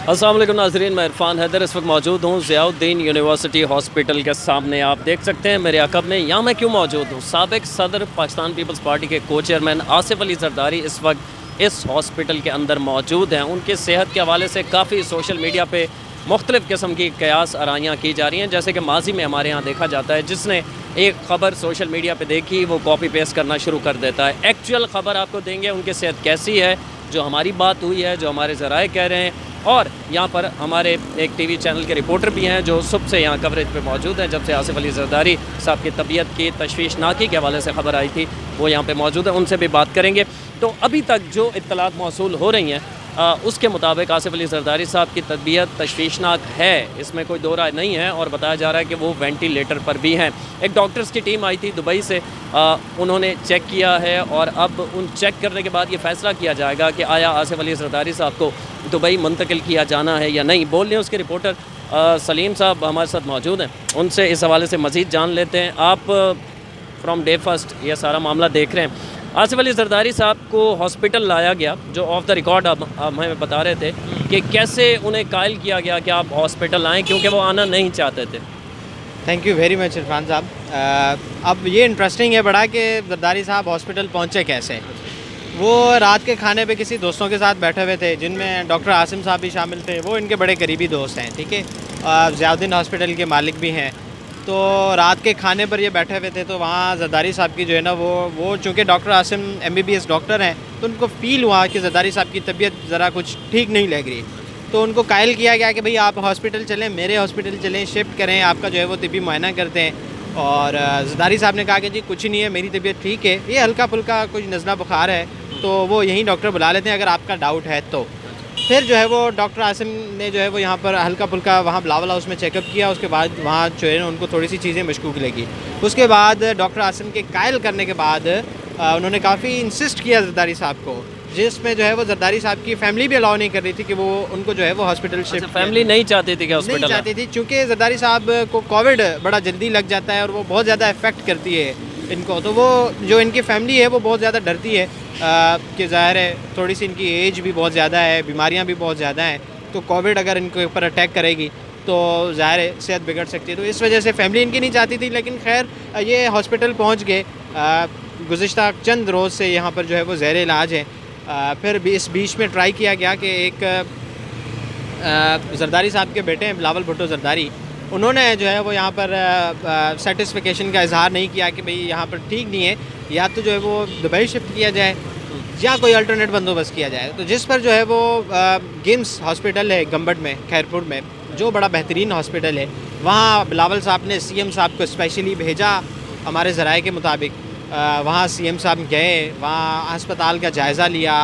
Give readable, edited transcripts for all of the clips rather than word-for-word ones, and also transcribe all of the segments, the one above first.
अस्सलाम वालेकुम नाज़रीन, मैं इरफान हैदर इस वक्त मौजूद हूँ ज़ियाउद्दीन यूनिवर्सिटी हॉस्पिटल के सामने। आप देख सकते हैं मेरे अक़ब में। यहाँ मैं क्यों मौजूद हूँ? साबिक़ सदर पाकिस्तान पीपल्स पार्टी के को चेयरमैन आसिफ अली ज़रदारी इस वक्त इस हॉस्पिटल के अंदर मौजूद हैं। उनकी सेहत के हवाले से काफ़ी सोशल मीडिया पर मुख्तलिफ़ किस्म की कयास आराइयाँ की जा रही हैं। जैसे कि माजी में हमारे यहाँ देखा जाता है, जिसने एक ख़बर सोशल मीडिया पे देखी वो कॉपी पेस्ट करना शुरू कर देता है। एक्चुअल ख़बर आपको देंगे उनकी सेहत कैसी है, जो हमारी बात हुई है, जो हमारे ज़राए कह रहे हैं। और यहाँ पर हमारे एक टीवी चैनल के रिपोर्टर भी हैं जो सुबह से यहाँ कवरेज पे मौजूद हैं। जब से आसिफ अली ज़रदारी साहब की तबीयत की तशवीशनाकी के हवाले से ख़बर आई थी, वो यहाँ पे मौजूद है, उनसे भी बात करेंगे। तो अभी तक जो इत्तलात मौसूल हो रही हैं उसके मुताबिक आसिफ अली ज़रदारी साहब की तबीयत तशवीशनाक है, इसमें कोई दो राय नहीं है। और बताया जा रहा है कि वो वेंटिलेटर पर भी हैं। एक डॉक्टर्स की टीम आई थी दुबई से, उन्होंने चेक किया है और अब उन चेक करने के बाद ये फ़ैसला किया जाएगा कि आया आसिफ अली ज़रदारी साहब को दुबई मुंतकिल किया जाना है या नहीं। बोल रहे हैं उसके रिपोर्टर सलीम साहब हमारे साथ मौजूद हैं, उनसे इस हवाले से मज़ीद जान लेते हैं। आप फ्रॉम डे फर्स्ट ये सारा मामला देख रहे हैं। आसिफ अली ज़रदारी साहब को हॉस्पिटल लाया गया, जो ऑफ द रिकॉर्ड अब हमें बता रहे थे कि कैसे उन्हें कायल किया गया कि आप हॉस्पिटल आएँ, क्योंकि वो आना नहीं चाहते थे। Thank you very much Irfan साहब। अब ये इंटरेस्टिंग है बड़ा कि ज़रदारी साहब हॉस्पिटल पहुँचे कैसे। वो रात के खाने पे किसी दोस्तों के साथ बैठे हुए थे, जिनमें डॉक्टर आसिम साहब भी शामिल थे। वो इनके बड़े करीबी दोस्त हैं, ठीक है, ज़ियाउद्दीन हॉस्पिटल के मालिक भी हैं। तो रात के खाने पर ये बैठे हुए थे, तो वहाँ ज़रदारी साहब की जो है ना वो चूँकि डॉक्टर आसिम MBBS डॉक्टर हैं, तो उनको फ़ील हुआ कि ज़रदारी साहब की तबीयत ज़रा कुछ ठीक नहीं लग रही। तो उनको कायल किया गया कि भाई आप हॉस्पिटल चलें, मेरे हॉस्पिटल चलें, शिफ्ट करें, आपका जो है वो तिब्बी मुआयना करते हैं। और ज़रदारी साहब ने कहा कि जी कुछ नहीं है, मेरी तबीयत ठीक है, ये हल्का फुल्का कुछ नज़ला बुखार है, तो वो यहीं डॉक्टर बुला लेते हैं अगर आपका डाउट है तो। फिर जो है वो डॉक्टर आसिम ने जो है वो यहाँ पर हल्का फुल्का वहाँ बिलावल हाउस में चेकअप किया। उसके बाद वहाँ जो है उनको थोड़ी सी चीज़ें मशकूक लगी। उसके बाद डॉक्टर आसिम के कायल करने के बाद उन्होंने काफ़ी इंसिस्ट किया ज़रदारी साहब को, जिसमें जो है वो ज़रदारी साहब की फैमिली भी अलाउ नहीं कर रही थी कि वो उनको जो है वो हॉस्पिटल शिफ्ट। फैमिली नहीं चाहती थी कि हॉस्पिटल नहीं चाहती थी, चूँकि ज़रदारी साहब को कोविड बड़ा जल्दी लग जाता है और वो बहुत ज़्यादा इफ़ेक्ट करती है इनको। तो वो जो इनकी फैमिली है वो बहुत ज़्यादा डरती है कि ज़ाहिर है थोड़ी सी इनकी एज भी बहुत ज़्यादा है, बीमारियां भी बहुत ज़्यादा हैं, तो कोविड अगर इनके ऊपर अटैक करेगी तो ज़ाहिर है सेहत बिगड़ सकती है। तो इस वजह से फैमिली इनकी नहीं चाहती थी। लेकिन खैर ये हॉस्पिटल पहुंच गए। गुज़िश्ता चंद रोज़ से यहाँ पर जो है वो ज़ेर इलाज है। फिर भी इस बीच में ट्राई किया गया कि एक ज़रदारी साहब के बेटे हैं बिलावल भुट्टो ज़रदारी, उन्होंने जो है वो यहाँ पर सेटिस्फिकेशन का इजहार नहीं किया कि भाई यहाँ पर ठीक नहीं है, या तो जो है वो दुबई शिफ्ट किया जाए या कोई अल्टरनेट बंदोबस्त किया जाए। तो जिस पर जो है वो गिम्स हॉस्पिटल है गंबट में, खैरपुर में, जो बड़ा बेहतरीन हॉस्पिटल है, वहाँ बिलावल साहब ने CM साहब को स्पेशली भेजा। हमारे ज़राए के मुताबिक वहाँ CM साहब गए, वहाँ अस्पताल का जायज़ा लिया,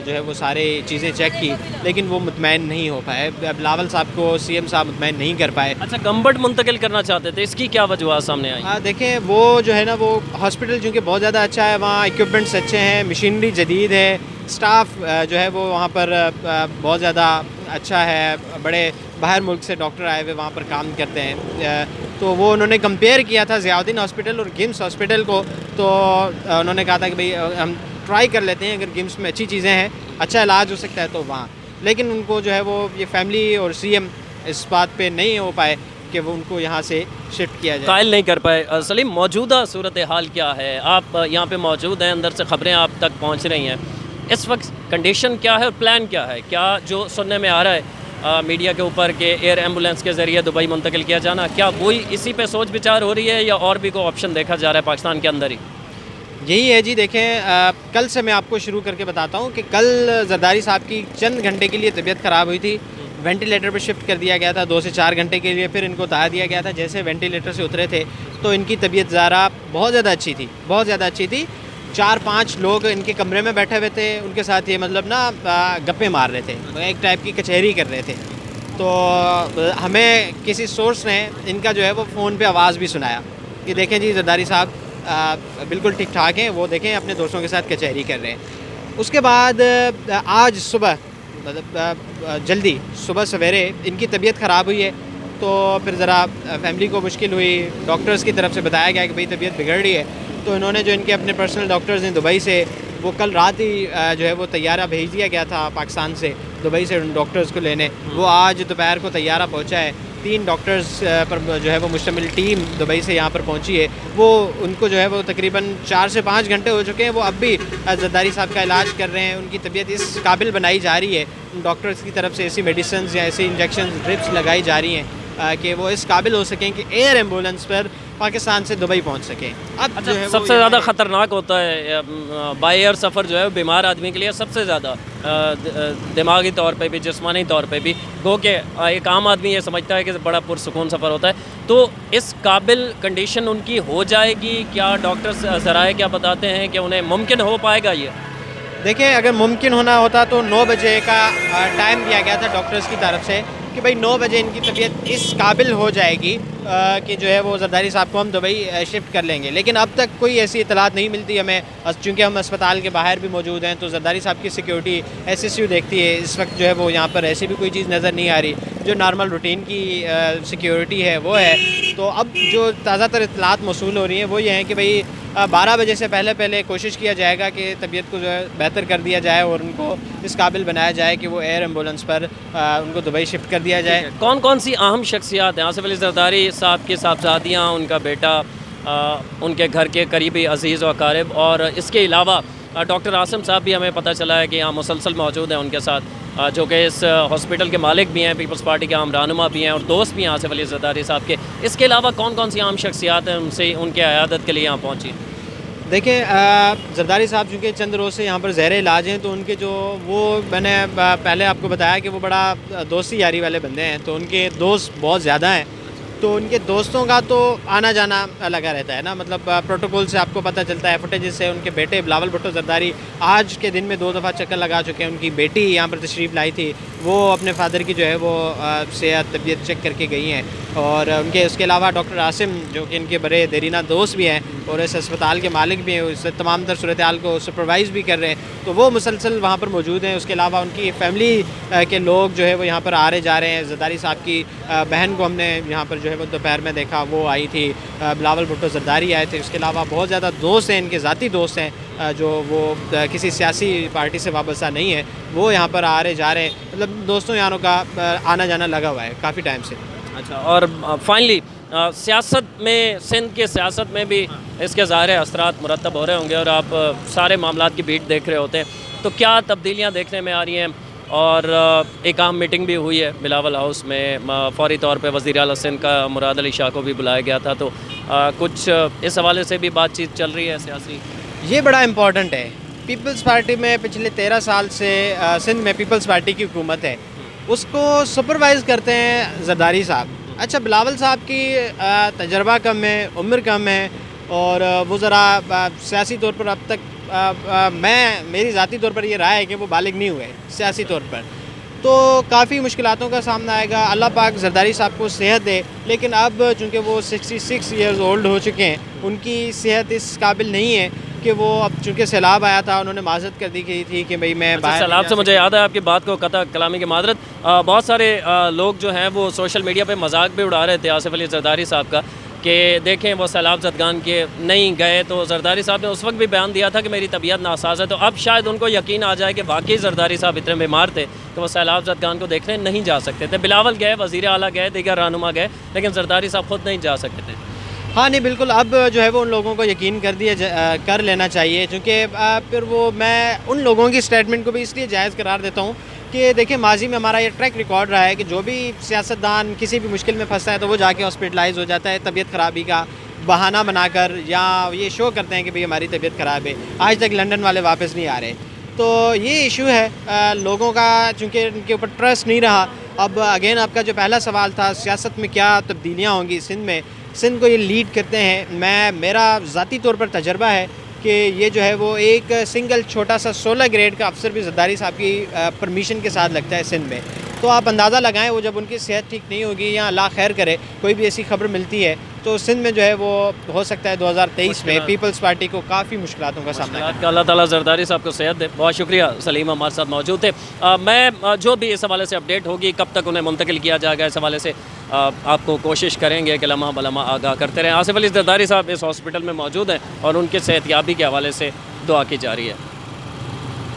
जो है वो सारे चीज़ें चेक की, लेकिन वो मुतमैन नहीं हो पाए। बिलावल साहब को CM साहब मुतमैन नहीं कर पाए। अच्छा, गंबट मुंतकिल करना चाहते थे, इसकी क्या वजह सामने आई? देखें, वो जो है ना वो हॉस्पिटल चूँकि बहुत ज़्यादा अच्छा है, वहाँ इक्विपमेंट्स अच्छे हैं, मशीनरी जदीद है, स्टाफ जो है वो वहाँ पर बहुत ज़्यादा अच्छा है, बड़े बाहर मुल्क से डॉक्टर आए हुए वहाँ पर काम करते हैं। तो वो उन्होंने कंपेयर किया था ज़ियाउद्दीन हॉस्पिटल और गिम्स हॉस्पिटल को। तो उन्होंने कहा था कि भाई हम ट्राई कर लेते हैं, अगर गिम्स में अच्छी चीज़ें हैं, अच्छा इलाज हो सकता है तो वहाँ। लेकिन उनको जो है वो ये फैमिली और CM इस बात पे नहीं हो पाए कि वो उनको यहाँ से शिफ्ट किया जाए, कायल नहीं कर पाए। सलीम, मौजूदा सूरत हाल क्या है? आप यहाँ पे मौजूद हैं, अंदर से ख़बरें आप तक पहुँच रही हैं, इस वक्त कंडीशन क्या है और प्लान क्या है? क्या जो सुनने में आ रहा है मीडिया के ऊपर कि एयर एम्बुलेंस के ज़रिए दुबई मुंतकिल किया जाना, क्या वही इसी पे सोच विचार हो रही है या और भी कोई ऑप्शन देखा जा रहा है पाकिस्तान के अंदर ही? यही है जी। देखें, कल से मैं आपको शुरू करके बताता हूँ कि कल ज़रदारी साहब की चंद घंटे के लिए तबीयत ख़राब हुई थी, वेंटिलेटर पर शिफ्ट कर दिया गया था 2 से 4 घंटे के लिए, फिर इनको उतार दिया गया था। जैसे वेंटिलेटर से उतरे थे तो इनकी तबीयत ज़रा बहुत ज़्यादा अच्छी थी, बहुत ज़्यादा अच्छी थी। 4-5 लोग इनके कमरे में बैठे हुए थे, उनके साथ ये मतलब ना गप्पे मार रहे थे, एक टाइप की कचहरी कर रहे थे। तो हमें किसी सोर्स ने इनका जो है वो फ़ोन पे आवाज़ भी सुनाया कि देखें जी ज़रदारी साहब बिल्कुल ठीक ठाक हैं, वो देखें अपने दोस्तों के साथ कचहरी कर रहे हैं। उसके बाद आज सुबह मतलब जल्दी सुबह सवेरे इनकी तबीयत ख़राब हुई है, तो फिर ज़रा फैमिली को मुश्किल हुई। डॉक्टर्स की तरफ से बताया गया कि भाई तबीयत बिगड़ रही है, तो इन्होंने जो इनके अपने पर्सनल डॉक्टर्स हैं दुबई से, वो कल रात ही जो है वो तैयारा भेज दिया गया था पाकिस्तान से, दुबई से डॉक्टर्स को लेने, वो आज दोपहर को तैयारा पहुंचा है। 3 डॉक्टर्स पर जो है वो मुश्तमिल टीम दुबई से यहाँ पर पहुंची है। वो उनको जो है वो तकरीबन 4 से 5 घंटे हो चुके हैं, वो अब भी जरदारी साहब का इलाज कर रहे हैं। उनकी तबीयत इस काबिल बनाई जा रही है डॉक्टर्स की तरफ से, ऐसी मेडिसिन या ऐसी इंजेक्शन ड्रिप्स लगाई जा रही हैं कि वो इस काबिल हो सकें कि एयर एम्बुलेंस पर पाकिस्तान से दुबई पहुंच सकें। अब अच्छा, जो है सबसे ज़्यादा ख़तरनाक होता है बाय एयर सफ़र जो है बीमार आदमी के लिए सबसे ज़्यादा दिमागी तौर पे भी, जिस्मानी तौर पे भी। गो के एक आम आदमी ये समझता है कि बड़ा पुरसुकून सफ़र होता है, तो इस काबिल कंडीशन उनकी हो जाएगी क्या? डॉक्टर्स ज़राए क्या बताते हैं कि उन्हें मुमकिन हो पाएगा ये? देखिए, अगर मुमकिन होना होता तो 9 बजे का टाइम दिया गया था डॉक्टर्स की तरफ से कि भाई 9 बजे इनकी तबीयत इस काबिल हो जाएगी कि जो है वो जरदारी साहब को हम दुबई शिफ्ट कर लेंगे। लेकिन अब तक कोई ऐसी इतलात नहीं मिलती हमें, चूँकि हम अस्पताल के बाहर भी मौजूद हैं। तो जरदारी साहब की सिक्योरिटी SSU देखती है। इस वक्त जो है वो यहाँ पर ऐसी भी कोई चीज़ नज़र नहीं आ रही, जो नॉर्मल रूटीन की सिक्योरिटी है वो है। तो अब जो ताज़ा इतलात मौसूल हो रही हैं वो ये हैं कि भाई 12 बजे से पहले कोशिश किया जाएगा कि तबीयत को जो है बेहतर कर दिया जाए और उनको इस काबिल बनाया जाए कि वो एयर एम्बुलेंस पर उनको दुबई शिफ्ट कर दिया जाए। कौन कौन सी अहम शख्सियात हैं? आसिफ अली जरदारी साहब की साहबजादियाँ, उनका बेटा, उनके घर के करीबी अजीज़ व अकारिब, और इसके अलावा डॉक्टर आसिम साहब भी हमें पता चला है कि यहाँ मुसलसल मौजूद हैं उनके साथ, जो कि इस हॉस्पिटल के मालिक भी हैं, पीपल्स पार्टी के आम रहनुमा भी हैं और दोस्त भी हैं आसिफ अली जरदारी साहब के। इसके अलावा कौन कौन सी आम शख्सियात हैं उनसे उनके अयादत के लिए यहाँ पहुँची? देखिए, जरदारी साहब चूँकि चंद रोज़ से यहाँ पर ज़ेर इलाज हैं, तो उनके जो वो मैंने पहले आपको बताया कि वो बड़ा दोस्ती यारी वाले बंदे हैं, तो उनके दोस्त बहुत ज़्यादा हैं। तो उनके दोस्तों का तो आना जाना लगा रहता है ना, मतलब प्रोटोकॉल से आपको पता चलता है, फुटेज से। उनके बेटे बिलावल भुट्टो जरदारी आज के दिन में 2 दफ़ा चक्कर लगा चुके हैं। उनकी बेटी यहाँ पर तशरीफ़ लाई थी, वो अपने फादर की जो है वो सेहत तबीयत चेक करके गई हैं। और उनके उसके अलावा डॉक्टर आसिम, जो कि इनके बड़े देरीना दोस्त भी हैं और इस अस्पताल के मालिक भी हैं, उस तमाम तर सूरत हाल को सुपरवाइज़ भी कर रहे हैं, तो वो मुसलसल वहाँ पर मौजूद हैं। उसके अलावा उनकी फैमिली के लोग जो है वो यहाँ पर आ रहे जा रहे हैं। जरदारी साहब की बहन को हमने यहाँ पर जो है वो दोपहर में देखा, वो आई थी। बिलावल भुट्टो जरदारी आए थे। उसके अलावा बहुत ज़्यादा दोस्त हैं, इनके ज़ाती दोस्त हैं, जो वो किसी सियासी पार्टी से वाबस्ता नहीं है, वो यहाँ पर आ रहे जा रहे हैं। मतलब दोस्तों यारों का आना जाना लगा हुआ है काफ़ी टाइम से। अच्छा, और फाइनली सियासत में, सिंध के सियासत में भी इसके ज़ाहिर असरात मुरतब हो रहे होंगे और आप सारे मामलात की बीट देख रहे होते हैं, तो क्या तब्दीलियाँ देखने में आ रही हैं? और एक अहम मीटिंग भी हुई है बिलावल हाउस में, फौरी तौर पे वज़ीर आला सिंध का मुराद अली शाह को भी बुलाया गया था, तो कुछ इस हवाले से भी बातचीत चल रही है सियासी? ये बड़ा इम्पॉर्टेंट है। पीपल्स पार्टी में पिछले 13 साल से सिंध में पीपल्स पार्टी की हुकूमत है, उसको सुपरवाइज़ करते हैं जरदारी साहब। अच्छा, बिलावल साहब की तजर्बा कम है, उम्र कम है, और वो ज़रा सियासी तौर पर अब तक मेरी ज़ाती तौर पर ये राय है कि वो बालिग नहीं हुए सियासी तौर पर, तो काफ़ी मुश्किलातों का सामना आएगा। अल्लाह पाक जरदारी साहब को सेहत दे, लेकिन अब चूँकि वो 66 ईयर्स ओल्ड हो चुके हैं, उनकी सेहत इस काबिल नहीं है कि वो, अब चूँकि सैलाब आया था, उन्होंने माजरत कर दी गई थी कि भाई मैं बाहर। सैलाब से मुझे याद है आपकी बात को कता कलामी की माजरत, बहुत सारे लोग जो हैं वो सोशल मीडिया पे मजाक भी उड़ा रहे थे आसिफ अली जरदारी साहब का कि देखें वो सैलाब ज़दगान के नहीं गए। तो जरदारी साहब ने उस वक्त भी बयान दिया था कि मेरी तबीयत नासाज है, तो अब शायद उनको यकीन आ जाए कि वाकई जरदारी साहब इतने बीमार थे कि वो सैलाब ज़दगान को देखने नहीं जा सकते थे। बिलावल गए, वज़ीर आला गए, दीगर रहनुमा गए, लेकिन जरदारी साहब खुद नहीं जा सकते थे। हाँ नहीं, बिल्कुल, अब जो है वो उन लोगों को यकीन कर लेना चाहिए, क्योंकि फिर वो, मैं उन लोगों की स्टेटमेंट को भी इसलिए जायज़ करार देता हूँ कि देखिए, माजी में हमारा ये ट्रैक रिकॉर्ड रहा है कि जो भी सियासतदान किसी भी मुश्किल में फंसता है तो वो जाके हॉस्पिटलाइज हो जाता है तबीयत ख़राबी का बहाना बनाकर, या ये शो करते हैं कि भाई हमारी तबीयत ख़राब है। आज तक लंदन वाले वापस नहीं आ रहे, तो ये इशू है लोगों का, चूँकि उनके ऊपर ट्रस्ट नहीं रहा। अब अगेन आपका जो पहला सवाल था, सियासत में क्या तब्दीलियाँ होंगी सिंध में, सिंध को ये लीड करते हैं। मेरा ज़ाती तौर पर तजर्बा है कि ये जो है वो एक सिंगल छोटा सा 16 ग्रेड का अफसर भी जरदारी साहब की परमिशन के साथ लगता है सिंध में। तो आप अंदाज़ा लगाएं, वो जब उनकी सेहत ठीक नहीं होगी या अल्लाह खैर करे कोई भी ऐसी खबर मिलती है, तो सिंध में जो है वो हो सकता है 2023 में पीपल्स पार्टी को काफ़ी मुश्किलातों का सामना करना। अल्लाह ताला जरदारी साहब को सेहत दे। बहुत शुक्रिया, सलीम हमारे साथ मौजूद थे। मैं जो भी इस हवाले से अपडेट होगी, कब तक उन्हें मुंतकिल किया जाएगा, इस हवाले से आपको कोशिश करेंगे कि लम्हा बलम्हा आगाह करते रहें। आसिफ अली जरदारी साहब इस हॉस्पिटल में मौजूद हैं और उनके सेहतयाबी के हवाले से दुआ की जा रही है।